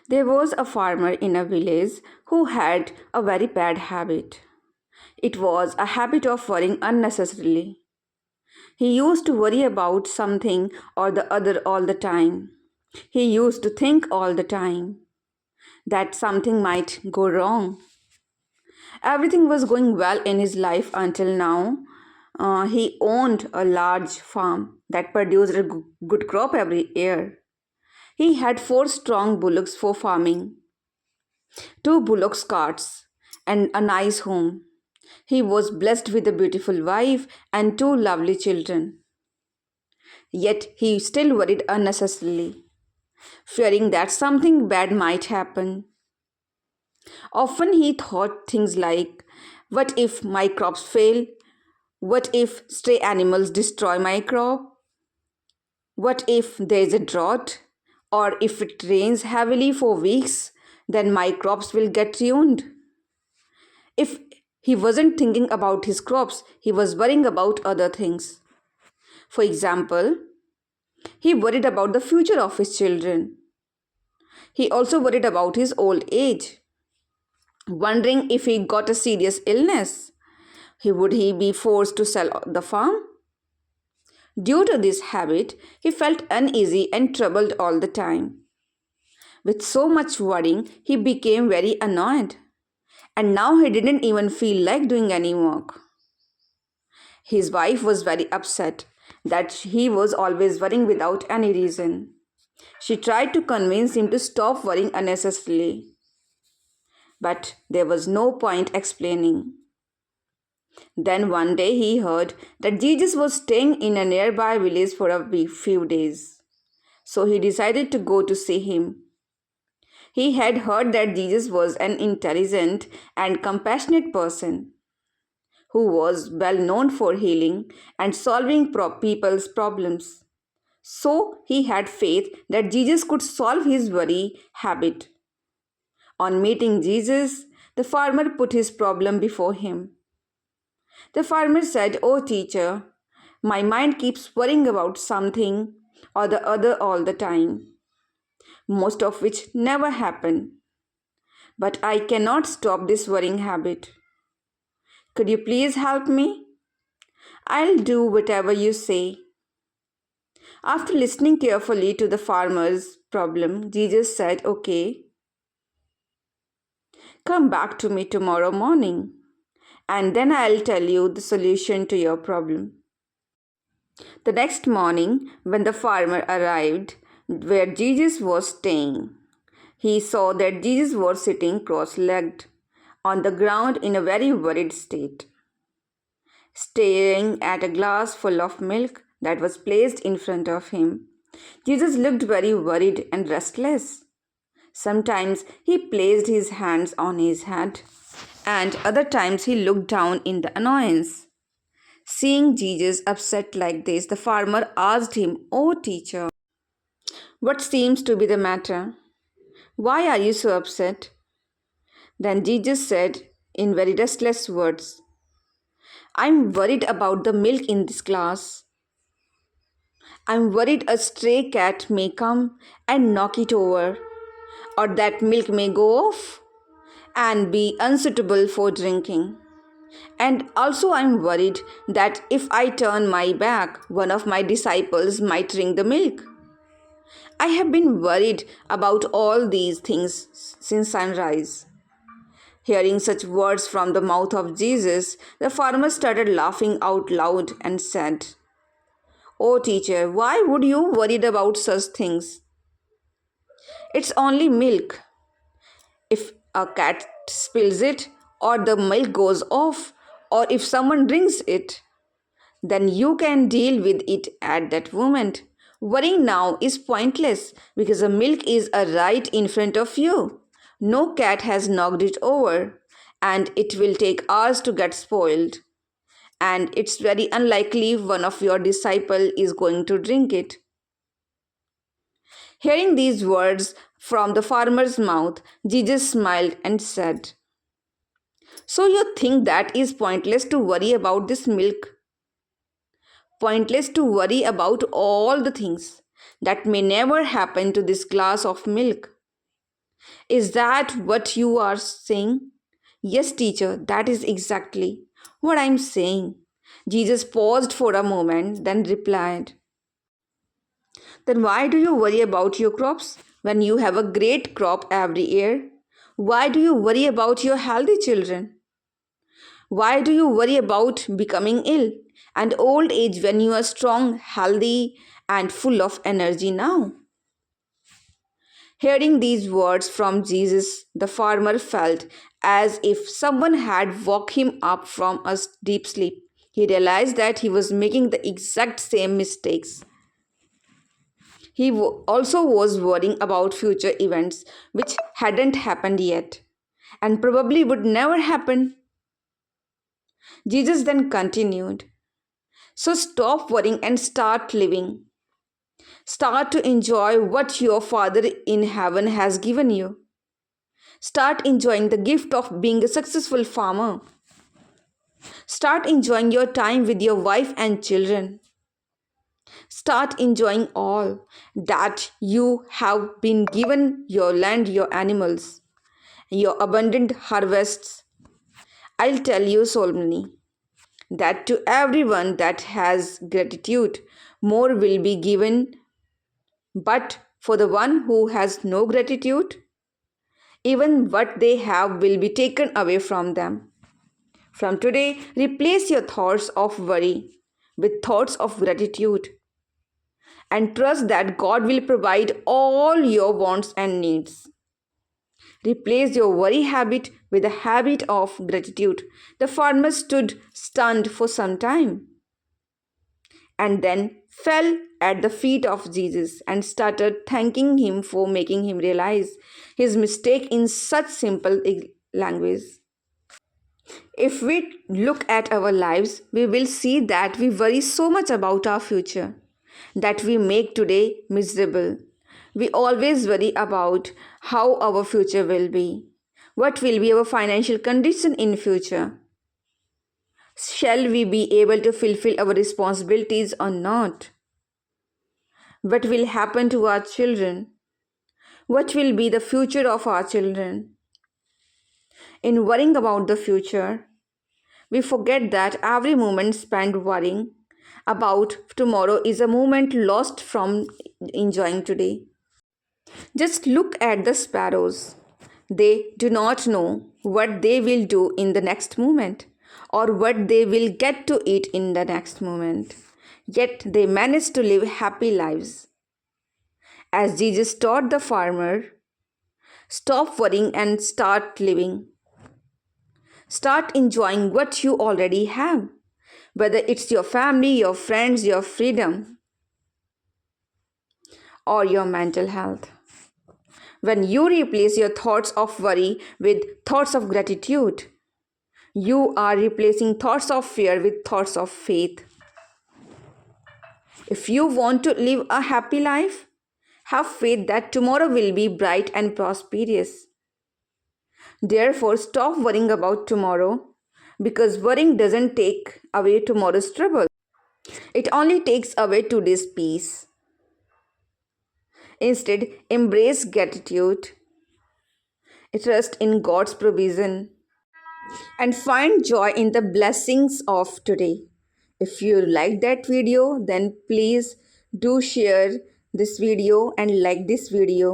There was a farmer in a village who had a very bad habit. It was a habit of worrying unnecessarily. He used to worry about something or the other all the time. He used to think all the time that something might go wrong. Everything was going well in his life until now. He owned a large farm that produced a good crop every year. He had four strong bullocks for farming, two bullocks carts, and a nice home. He was blessed with a beautiful wife and two lovely children. Yet he still worried unnecessarily, fearing that something bad might happen. Often he thought things like, what if my crops fail? What if stray animals destroy my crop? What if there is a drought? Or if it rains heavily for weeks, then my crops will get ruined. If he wasn't thinking about his crops, he was worrying about other things. For example, he worried about the future of his children. He also worried about his old age, wondering if he got a serious illness. Would he be forced to sell the farm? Due to this habit, he felt uneasy and troubled all the time. With so much worrying, he became very annoyed. And now he didn't even feel like doing any work. His wife was very upset that he was always worrying without any reason. She tried to convince him to stop worrying unnecessarily, but there was no point explaining. Then one day he heard that Jesus was staying in a nearby village for a few days. So he decided to go to see him. He had heard that Jesus was an intelligent and compassionate person who was well known for healing and solving people's problems. So he had faith that Jesus could solve his worry habit. On meeting Jesus, the farmer put his problem before him. The farmer said, "Oh, teacher, my mind keeps worrying about something or the other all the time, most of which never happen. But I cannot stop this worrying habit. Could you please help me? I'll do whatever you say." After listening carefully to the farmer's problem, Jesus said, "Okay, come back to me tomorrow morning, and then I'll tell you the solution to your problem." The next morning, when the farmer arrived where Jesus was staying, he saw that Jesus was sitting cross legged on the ground in a very worried state, staring at a glass full of milk that was placed in front of him. Jesus looked very worried and restless. Sometimes he placed his hands on his head, and other times he looked down in the annoyance. Seeing Jesus upset like this, the farmer asked him, "Oh, teacher, what seems to be the matter? Why are you so upset?" Then Jesus said in very restless words, "I'm worried about the milk in this glass. I'm worried a stray cat may come and knock it over, or that milk may go off and be unsuitable for drinking. And also, I'm worried that if I turn my back, one of my disciples might drink the milk. I have been worried about all these things since sunrise." Hearing such words from the mouth of Jesus, the farmer started laughing out loud and said, "Oh, teacher, why would you worry about such things? It's only milk. If a cat spills it, or the milk goes off, or if someone drinks it, then you can deal with it at that moment. Worrying now is pointless because the milk is right in front of you. No cat has knocked it over, and it will take hours to get spoiled. And it's very unlikely one of your disciples is going to drink it." Hearing these words from the farmer's mouth, Jesus smiled and said, "So you think that is pointless to worry about this milk? Pointless to worry about all the things that may never happen to this glass of milk. Is that what you are saying? Yes, teacher, that is exactly what I'm saying. Jesus paused for a moment, then replied, then why do you worry about your crops when you have a great crop every year? Why do you worry about your healthy children? Why do you worry about becoming ill and old age when you are strong, healthy, and full of energy now? Hearing these words from Jesus, the farmer felt as if someone had woke him up from a deep sleep. He realized that he was making the exact same mistakes. He also was worrying about future events which hadn't happened yet and probably would never happen. Jesus then continued, so stop worrying and start living. Start to enjoy what your Father in heaven has given you. Start enjoying the gift of being a successful farmer. Start enjoying your time with your wife and children. Start enjoying all that you have been given your land, your animals, your abundant harvests. I'll tell you solemnly that to everyone that has gratitude, more will be given, but for the one who has no gratitude, even what they have will be taken away from them. From today, replace your thoughts of worry with thoughts of gratitude and trust that God will provide all your wants and needs. Replace your worry habit with a habit of gratitude. The farmer stood stunned for some time and then fell at the feet of Jesus and started thanking him for making him realize his mistake in such simple language. If we look at our lives, we will see that we worry so much about our future that we make today miserable. We always worry about how our future will be. What will be our financial condition in future? Shall we be able to fulfill our responsibilities or not? What will happen to our children? What will be the future of our children? In worrying about the future, we forget that every moment spent worrying about tomorrow is a moment lost from enjoying today. Just look at the sparrows. They do not know what they will do in the next moment or what they will get to eat in the next moment. Yet they manage to live happy lives. As Jesus taught the farmer, stop worrying and start living. Start enjoying what you already have, whether it's your family, your friends, your freedom, or your mental health. When you replace your thoughts of worry with thoughts of gratitude, you are replacing thoughts of fear with thoughts of faith. If you want to live a happy life, have faith that tomorrow will be bright and prosperous. Therefore, stop worrying about tomorrow because worrying doesn't take away tomorrow's trouble. It only takes away today's peace. Instead, embrace gratitude, trust in God's provision, and find joy in the blessings of today. If you like that video, then please do share this video and like this video.